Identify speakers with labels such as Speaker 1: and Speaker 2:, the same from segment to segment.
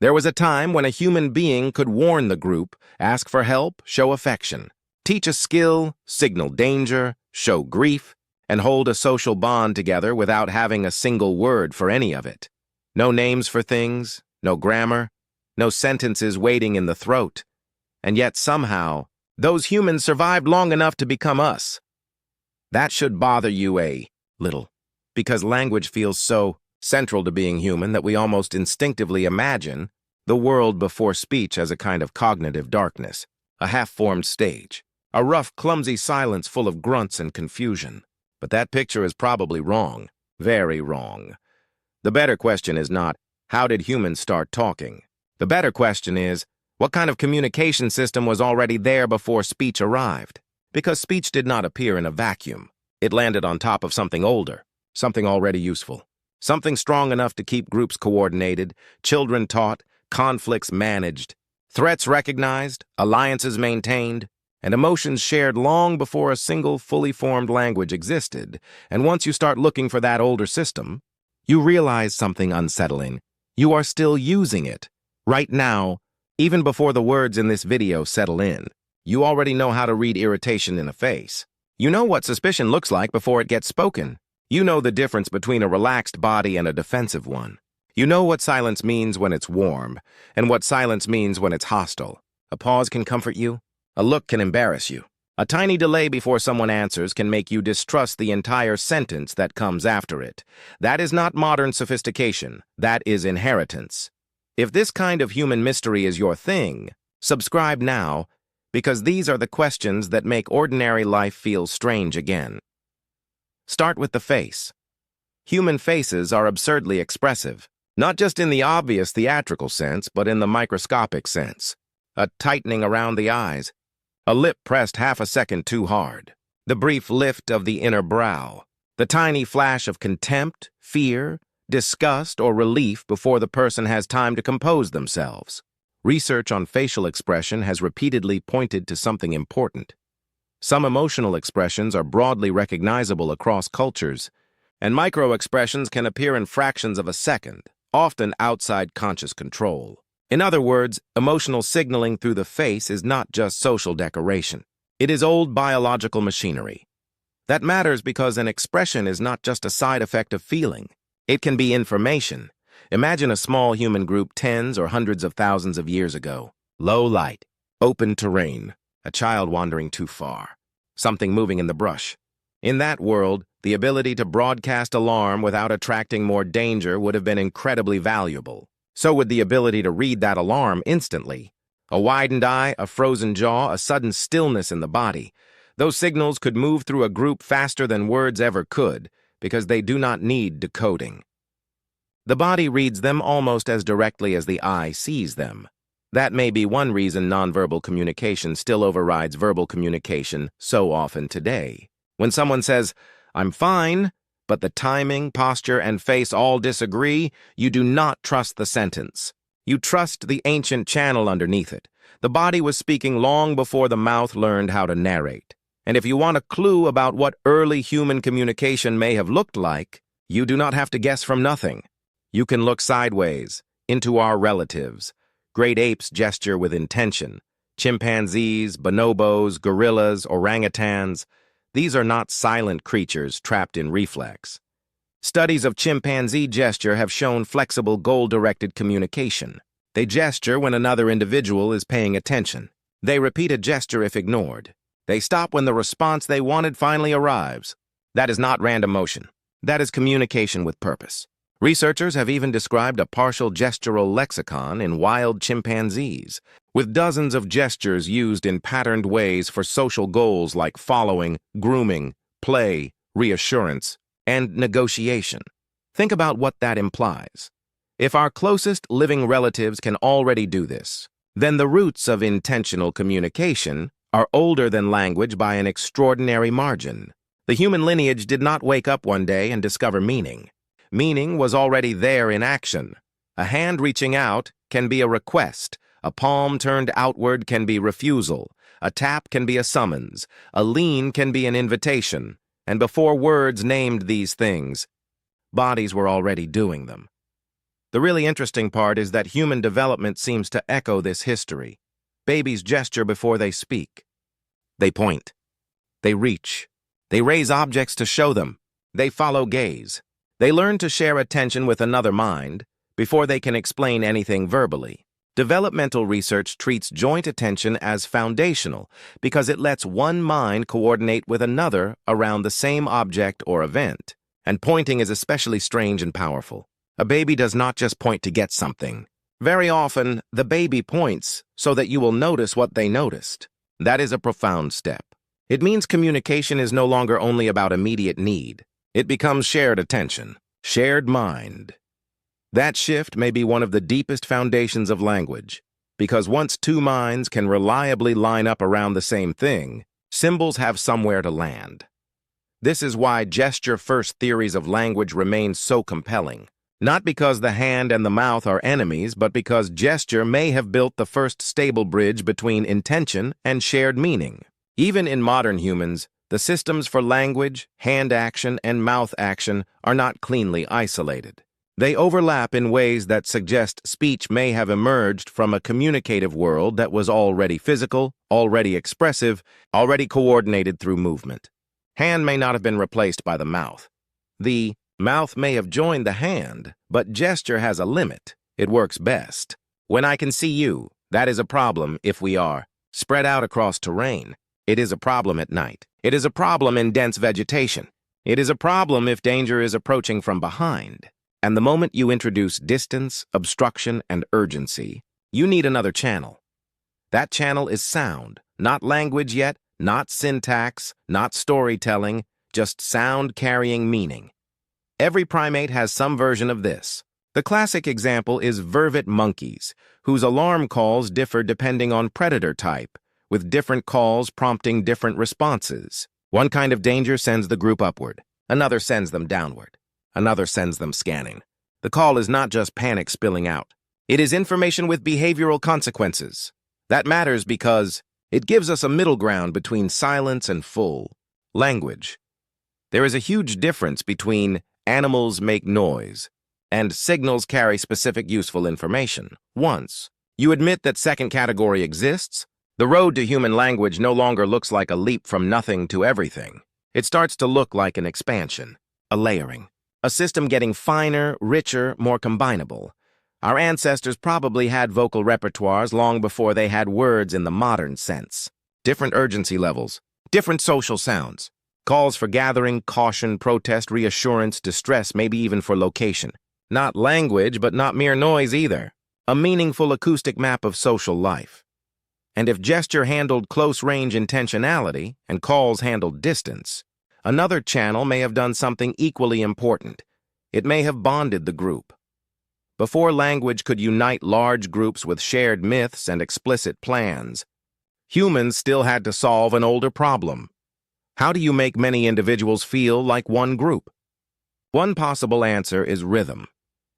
Speaker 1: There was a time when a human being could warn the group, ask for help, show affection, teach a skill, signal danger, show grief, and hold a social bond together without having a single word for any of it. No names for things, no grammar, no sentences waiting in the throat. And yet somehow, those humans survived long enough to become us. That should bother you a little, because language feels so central to being human that we almost instinctively imagine the world before speech as a kind of cognitive darkness, a half-formed stage, a rough, clumsy silence full of grunts and confusion. But that picture is probably wrong, very wrong. The better question is not, how did humans start talking? The better question is, what kind of communication system was already there before speech arrived? Because speech did not appear in a vacuum. It landed on top of something older, something already useful, something strong enough to keep groups coordinated, children taught, conflicts managed, threats recognized, alliances maintained, and emotions shared long before a single fully formed language existed. And once you start looking for that older system, you realize something unsettling. You are still using it. Right now, even before the words in this video settle in, you already know how to read irritation in a face. You know what suspicion looks like before it gets spoken. You know the difference between a relaxed body and a defensive one. You know what silence means when it's warm, and what silence means when it's hostile. A pause can comfort you. A look can embarrass you. A tiny delay before someone answers can make you distrust the entire sentence that comes after it. That is not modern sophistication. That is inheritance. If this kind of human mystery is your thing, subscribe now, because these are the questions that make ordinary life feel strange again. Start with the face. Human faces are absurdly expressive, not just in the obvious theatrical sense, but in the microscopic sense. A tightening around the eyes, a lip pressed half a second too hard, the brief lift of the inner brow, the tiny flash of contempt, fear, disgust, or relief before the person has time to compose themselves. Research on facial expression has repeatedly pointed to something important. Some emotional expressions are broadly recognizable across cultures, and micro-expressions can appear in fractions of a second, often outside conscious control. In other words, emotional signaling through the face is not just social decoration. It is old biological machinery. That matters because an expression is not just a side effect of feeling. It can be information. Imagine a small human group tens or hundreds of thousands of years ago. Low light, open terrain, a child wandering too far, something moving in the brush. In that world, the ability to broadcast alarm without attracting more danger would have been incredibly valuable. So would the ability to read that alarm instantly. A widened eye, a frozen jaw, a sudden stillness in the body. Those signals could move through a group faster than words ever could, because they do not need decoding. The body reads them almost as directly as the eye sees them. That may be one reason nonverbal communication still overrides verbal communication so often today. When someone says, "I'm fine," but the timing, posture, and face all disagree, you do not trust the sentence. You trust the ancient channel underneath it. The body was speaking long before the mouth learned how to narrate. And if you want a clue about what early human communication may have looked like, you do not have to guess from nothing. You can look sideways, into our relatives. Great apes gesture with intention. Chimpanzees, bonobos, gorillas, orangutans. These are not silent creatures trapped in reflex. Studies of chimpanzee gesture have shown flexible goal-directed communication. They gesture when another individual is paying attention. They repeat a gesture if ignored. They stop when the response they wanted finally arrives. That is not random motion. That is communication with purpose. Researchers have even described a partial gestural lexicon in wild chimpanzees, with dozens of gestures used in patterned ways for social goals like following, grooming, play, reassurance, and negotiation. Think about what that implies. If our closest living relatives can already do this, then the roots of intentional communication are older than language by an extraordinary margin. The human lineage did not wake up one day and discover meaning. Meaning was already there in action. A hand reaching out can be a request. A palm turned outward can be refusal. A tap can be a summons. A lean can be an invitation. And before words named these things, bodies were already doing them. The really interesting part is that human development seems to echo this history. Babies gesture before they speak. They point. They reach. They raise objects to show them. They follow gaze. They learn to share attention with another mind before they can explain anything verbally. Developmental research treats joint attention as foundational because it lets one mind coordinate with another around the same object or event. And pointing is especially strange and powerful. A baby does not just point to get something. Very often, the baby points so that you will notice what they noticed. That is a profound step. It means communication is no longer only about immediate need. It becomes shared attention, shared mind. That shift may be one of the deepest foundations of language, because once two minds can reliably line up around the same thing, symbols have somewhere to land. This is why gesture-first theories of language remain so compelling. Not because the hand and the mouth are enemies, but because gesture may have built the first stable bridge between intention and shared meaning. Even in modern humans, the systems for language, hand action, and mouth action are not cleanly isolated. They overlap in ways that suggest speech may have emerged from a communicative world that was already physical, already expressive, already coordinated through movement. Hand may not have been replaced by the mouth. The mouth may have joined the hand, but gesture has a limit. It works best. When I can see you, that is a problem if we are spread out across terrain. It is a problem at night. It is a problem in dense vegetation. It is a problem if danger is approaching from behind. And the moment you introduce distance, obstruction, and urgency, you need another channel. That channel is sound, not language yet, not syntax, not storytelling, just sound carrying meaning. Every primate has some version of this. The classic example is vervet monkeys, whose alarm calls differ depending on predator type, with different calls prompting different responses. One kind of danger sends the group upward, another sends them downward. Another sends them scanning. The call is not just panic spilling out. It is information with behavioral consequences. That matters because it gives us a middle ground between silence and full language. There is a huge difference between animals make noise and signals carry specific useful information. Once you admit that second category exists, the road to human language no longer looks like a leap from nothing to everything. It starts to look like an expansion, a layering. A system getting finer, richer, more combinable. Our ancestors probably had vocal repertoires long before they had words in the modern sense. Different urgency levels, different social sounds. Calls for gathering, caution, protest, reassurance, distress, maybe even for location. Not language, but not mere noise either. A meaningful acoustic map of social life. And if gesture handled close-range intentionality and calls handled distance, another channel may have done something equally important. It may have bonded the group. Before language could unite large groups with shared myths and explicit plans, humans still had to solve an older problem. How do you make many individuals feel like one group? One possible answer is rhythm.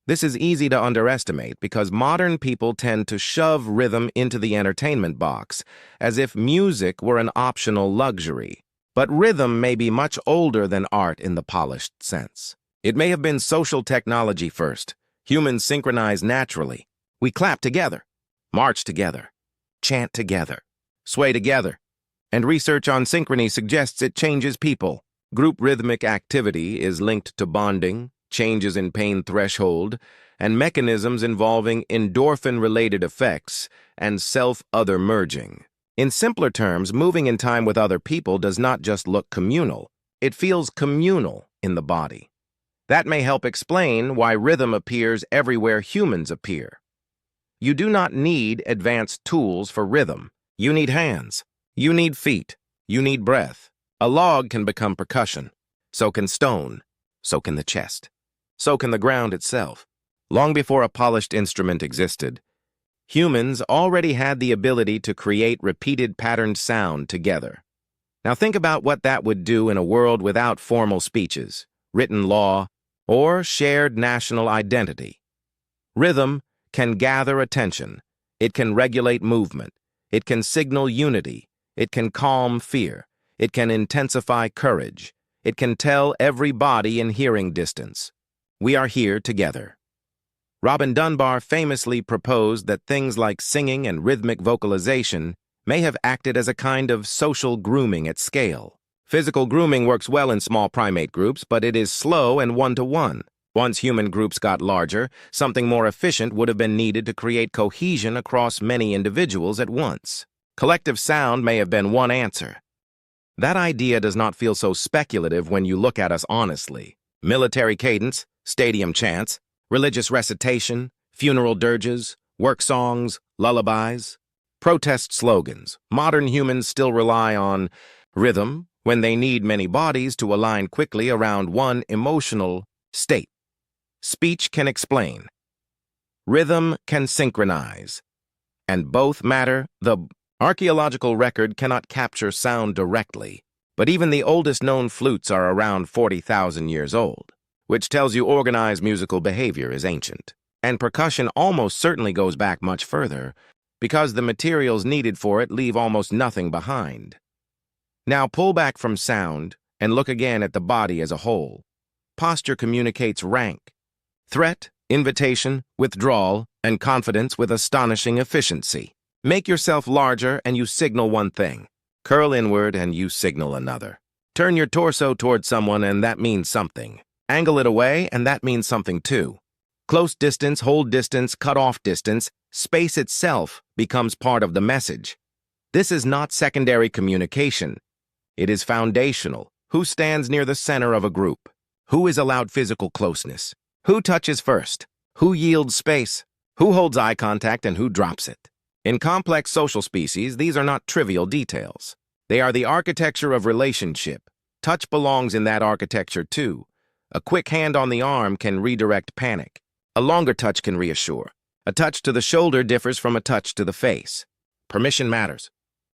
Speaker 1: This is easy to underestimate because modern people tend to shove rhythm into the entertainment box, as if music were an optional luxury. But rhythm may be much older than art in the polished sense. It may have been social technology first. Humans synchronize naturally. We clap together, march together, chant together, sway together. And research on synchrony suggests it changes people. Group rhythmic activity is linked to bonding, changes in pain threshold, and mechanisms involving endorphin-related effects and self-other merging. In simpler terms, moving in time with other people does not just look communal. It feels communal in the body. That may help explain why rhythm appears everywhere humans appear. You do not need advanced tools for rhythm. You need hands. You need feet. You need breath. A log can become percussion. So can stone. So can the chest. So can the ground itself. Long before a polished instrument existed, humans already had the ability to create repeated patterned sound together. Now think about what that would do in a world without formal speeches, written law, or shared national identity. Rhythm can gather attention. It can regulate movement. It can signal unity. It can calm fear. It can intensify courage. It can tell every body in hearing distance, we are here together. Robin Dunbar famously proposed that things like singing and rhythmic vocalization may have acted as a kind of social grooming at scale. Physical grooming works well in small primate groups, but it is slow and one-to-one. Once human groups got larger, something more efficient would have been needed to create cohesion across many individuals at once. Collective sound may have been one answer. That idea does not feel so speculative when you look at us honestly. Military cadence, stadium chants, religious recitation, funeral dirges, work songs, lullabies, protest slogans. Modern humans still rely on rhythm when they need many bodies to align quickly around one emotional state. Speech can explain. Rhythm can synchronize. And both matter. The archaeological record cannot capture sound directly, but even the oldest known flutes are around 40,000 years old, which tells you organized musical behavior is ancient. And percussion almost certainly goes back much further, because the materials needed for it leave almost nothing behind. Now pull back from sound and look again at the body as a whole. Posture communicates rank, threat, invitation, withdrawal, and confidence with astonishing efficiency. Make yourself larger and you signal one thing. Curl inward and you signal another. Turn your torso toward someone and that means something. Angle it away and that means something too. Close distance, hold distance, cut off distance, space itself becomes part of the message. This is not secondary communication. It is foundational. Who stands near the center of a group? Who is allowed physical closeness? Who touches first? Who yields space? Who holds eye contact and who drops it? In complex social species, these are not trivial details. They are the architecture of relationship. Touch belongs in that architecture too. A quick hand on the arm can redirect panic. A longer touch can reassure. A touch to the shoulder differs from a touch to the face. Permission matters.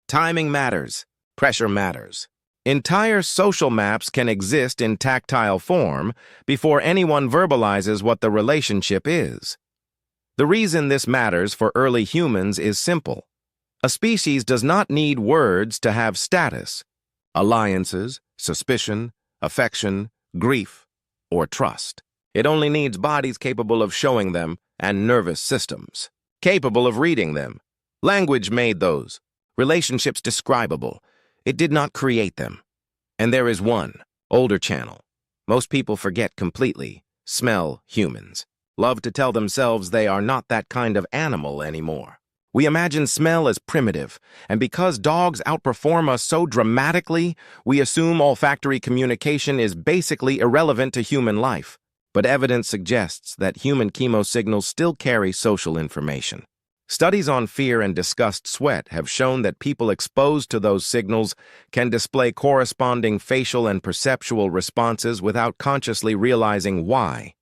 Speaker 1: Timing matters. Pressure matters. Entire social maps can exist in tactile form before anyone verbalizes what the relationship is. The reason this matters for early humans is simple. A species does not need words to have status, alliances, suspicion, affection, grief, or trust. It only needs bodies capable of showing them and nervous systems, capable of reading them. Language made those. Relationships describable. It did not create them. And there is one, older channel. Most people forget completely. Smell humans. Love to tell themselves they are not that kind of animal anymore. We imagine smell as primitive, and because dogs outperform us so dramatically, we assume olfactory communication is basically irrelevant to human life. But evidence suggests that human chemosignals still carry social information. Studies on fear and disgust sweat have shown that people exposed to those signals can display corresponding facial and perceptual responses without consciously realizing why.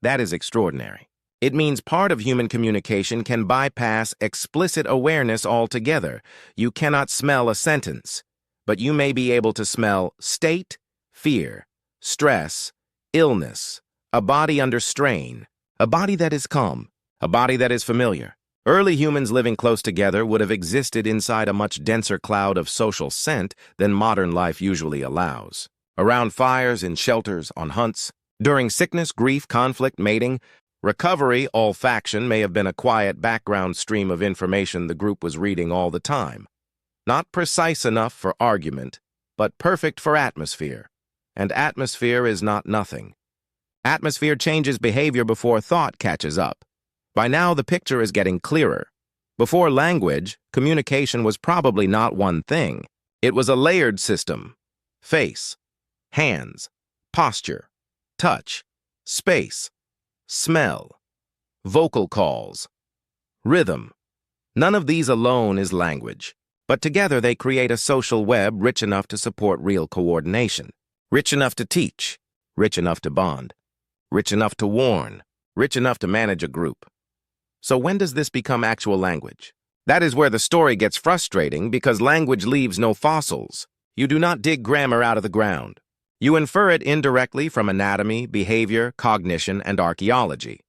Speaker 1: That is extraordinary. It means part of human communication can bypass explicit awareness altogether. You cannot smell a sentence, but you may be able to smell state, fear, stress, illness, a body under strain, a body that is calm, a body that is familiar. Early humans living close together would have existed inside a much denser cloud of social scent than modern life usually allows. Around fires, in shelters, on hunts, during sickness, grief, conflict, mating, recovery, olfaction may have been a quiet background stream of information the group was reading all the time. Not precise enough for argument, but perfect for atmosphere. And atmosphere is not nothing. Atmosphere changes behavior before thought catches up. By now, the picture is getting clearer. Before language, communication was probably not one thing. It was a layered system. Face, hands, posture, touch, space, smell, vocal calls, rhythm. None of these alone is language, but together they create a social web rich enough to support real coordination, rich enough to teach, rich enough to bond, rich enough to warn, rich enough to manage a group. So when does this become actual language? That is where the story gets frustrating because language leaves no fossils. You do not dig grammar out of the ground. You infer it indirectly from anatomy, behavior, cognition, and archaeology.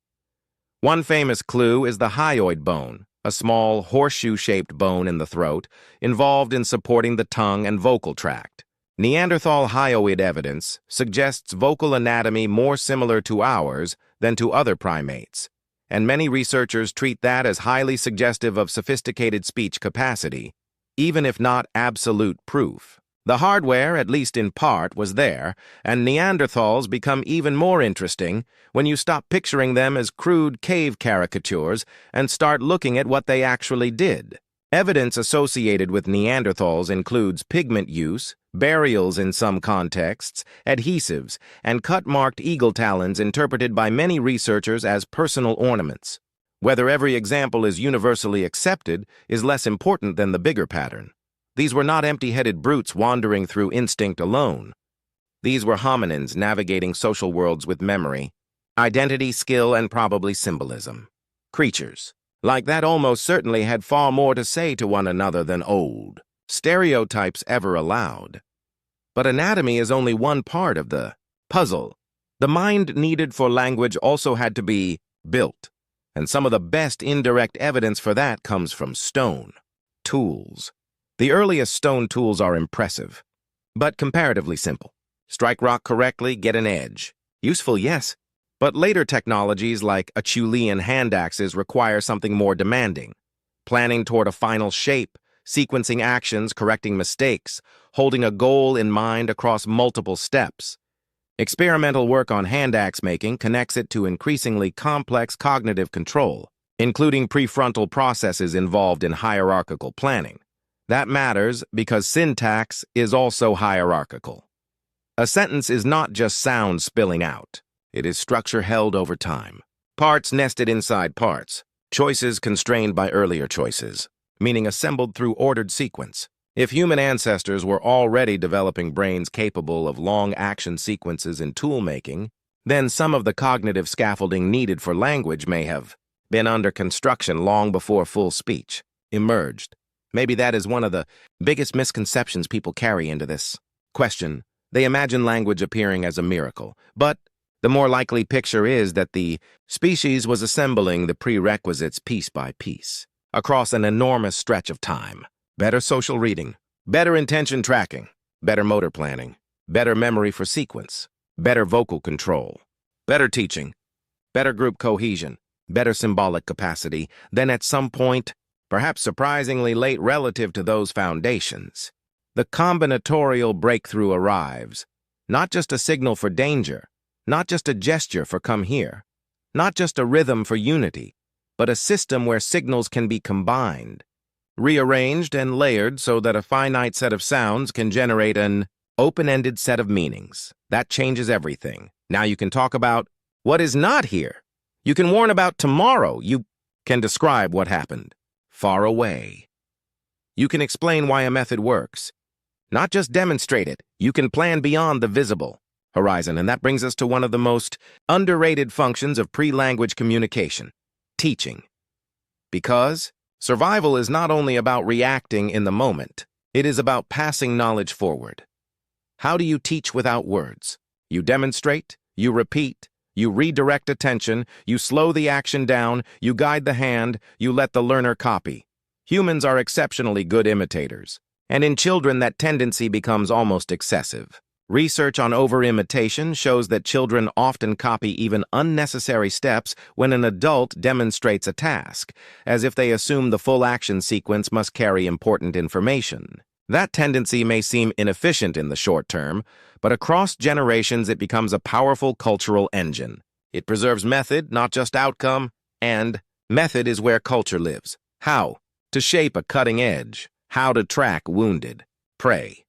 Speaker 1: One famous clue is the hyoid bone, a small horseshoe-shaped bone in the throat, involved in supporting the tongue and vocal tract. Neanderthal hyoid evidence suggests vocal anatomy more similar to ours than to other primates. and many researchers treat that as highly suggestive of sophisticated speech capacity, even if not absolute proof. The hardware, at least in part, was there, and Neanderthals become even more interesting when you stop picturing them as crude cave caricatures and start looking at what they actually did. Evidence associated with Neanderthals includes pigment use, burials in some contexts, adhesives, and cut-marked eagle talons interpreted by many researchers as personal ornaments. Whether every example is universally accepted is less important than the bigger pattern. These were not empty-headed brutes wandering through instinct alone. These were hominins navigating social worlds with memory, identity, skill, and probably symbolism. Creatures like that almost certainly had far more to say to one another than old stereotypes ever allowed. But anatomy is only one part of the puzzle. The mind needed for language also had to be built, and some of the best indirect evidence for that comes from stone tools. The earliest stone tools are impressive, but comparatively simple. Strike rock correctly, get an edge. Useful, yes, but later technologies like Acheulean hand axes require something more demanding. Planning toward a final shape, sequencing actions, correcting mistakes, holding a goal in mind across multiple steps. Experimental work on hand axe making connects it to increasingly complex cognitive control, including prefrontal processes involved in hierarchical planning. That matters because syntax is also hierarchical. A sentence is not just sound spilling out. It is structure held over time. Parts nested inside parts. Choices constrained by earlier choices, meaning assembled through ordered sequence. If human ancestors were already developing brains capable of long action sequences in tool-making, then some of the cognitive scaffolding needed for language may have been under construction long before full speech emerged. Maybe that is one of the biggest misconceptions people carry into this question. They imagine language appearing as a miracle, but the more likely picture is that the species was assembling the prerequisites piece by piece, across an enormous stretch of time. Better social reading, better intention tracking, better motor planning, better memory for sequence, better vocal control, better teaching, better group cohesion, better symbolic capacity, then at some point, perhaps surprisingly late relative to those foundations, the combinatorial breakthrough arrives. Not just a signal for danger, not just a gesture for come here, not just a rhythm for unity, but a system where signals can be combined, rearranged and layered so that a finite set of sounds can generate an open-ended set of meanings. That changes everything. Now you can talk about what is not here. You can warn about tomorrow. You can describe what happened far away. You can explain why a method works. Not just demonstrate it. You can plan beyond the visible horizon, and that brings us to one of the most underrated functions of pre-language communication, teaching. Because survival is not only about reacting in the moment, it is about passing knowledge forward. How do you teach without words? You demonstrate, you repeat, you redirect attention, you slow the action down, you guide the hand, you let the learner copy. Humans are exceptionally good imitators, and in children that tendency becomes almost excessive. Research on over-imitation shows that children often copy even unnecessary steps when an adult demonstrates a task, as if they assume the full action sequence must carry important information. That tendency may seem inefficient in the short term, but across generations it becomes a powerful cultural engine. It preserves method, not just outcome, and method is where culture lives. How to shape a cutting edge, how to track wounded prey.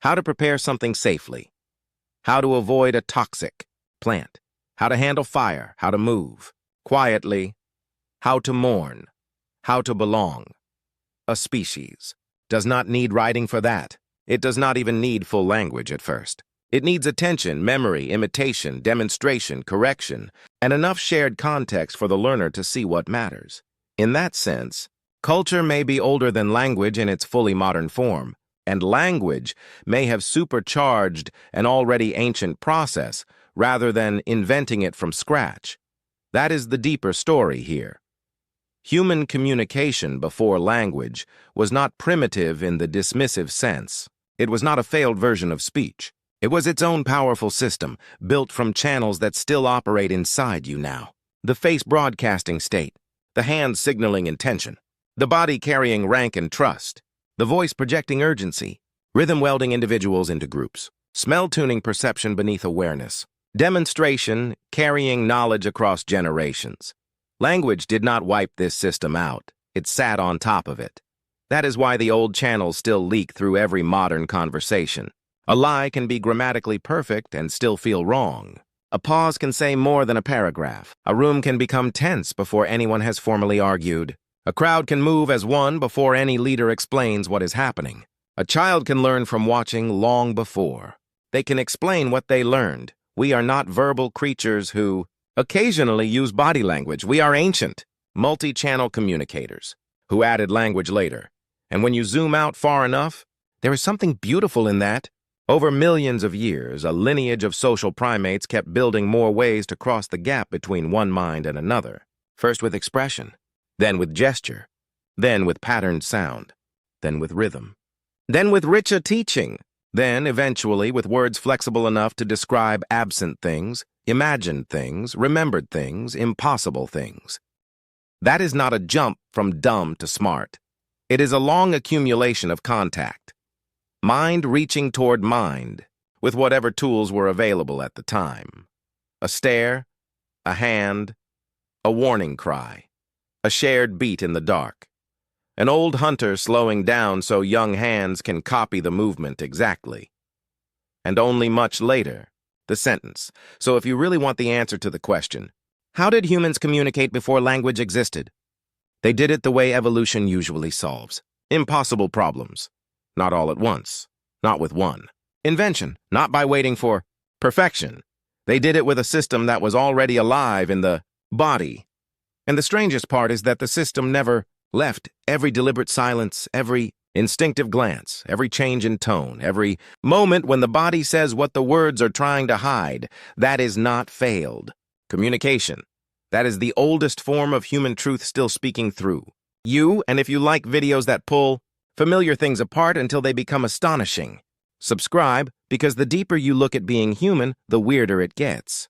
Speaker 1: How to prepare something safely. How to avoid a toxic plant. How to handle fire. How to move quietly. How to mourn. How to belong. A species does not need writing for that. It does not even need full language at first. It needs attention, memory, imitation, demonstration, correction, and enough shared context for the learner to see what matters. In that sense, culture may be older than language in its fully modern form, and language may have supercharged an already ancient process rather than inventing it from scratch. That is the deeper story here. Human communication before language was not primitive in the dismissive sense. It was not a failed version of speech. It was its own powerful system, built from channels that still operate inside you now. The face broadcasting state, the hands signaling intention, the body carrying rank and trust, the voice projecting urgency, rhythm welding individuals into groups, smell tuning perception beneath awareness, demonstration carrying knowledge across generations. Language did not wipe this system out. It sat on top of it. That is why the old channels still leak through every modern conversation. A lie can be grammatically perfect and still feel wrong. A pause can say more than a paragraph. A room can become tense before anyone has formally argued. A crowd can move as one before any leader explains what is happening. A child can learn from watching long before. They can explain what they learned. We are not verbal creatures who occasionally use body language. We are ancient, multi-channel communicators who added language later. And when you zoom out far enough, there is something beautiful in that. Over millions of years, a lineage of social primates kept building more ways to cross the gap between one mind and another. First with expression, then with gesture, then with patterned sound, then with rhythm, then with richer teaching, then eventually with words flexible enough to describe absent things, imagined things, remembered things, impossible things. That is not a jump from dumb to smart. It is a long accumulation of contact. Mind reaching toward mind, with whatever tools were available at the time. A stare, a hand, a warning cry, a shared beat in the dark. An old hunter slowing down so young hands can copy the movement exactly. And only much later, the sentence. So if you really want the answer to the question, how did humans communicate before language existed? They did it the way evolution usually solves. Impossible problems. Not all at once. Not with one. Invention. Not by waiting for perfection. They did it with a system that was already alive in the body. And the strangest part is that the system never left. Every deliberate silence, every instinctive glance, every change in tone, every moment when the body says what the words are trying to hide, that is not failed. Communication. That is the oldest form of human truth still speaking through you, and if you like videos that pull familiar things apart until they become astonishing, subscribe, because the deeper you look at being human, the weirder it gets.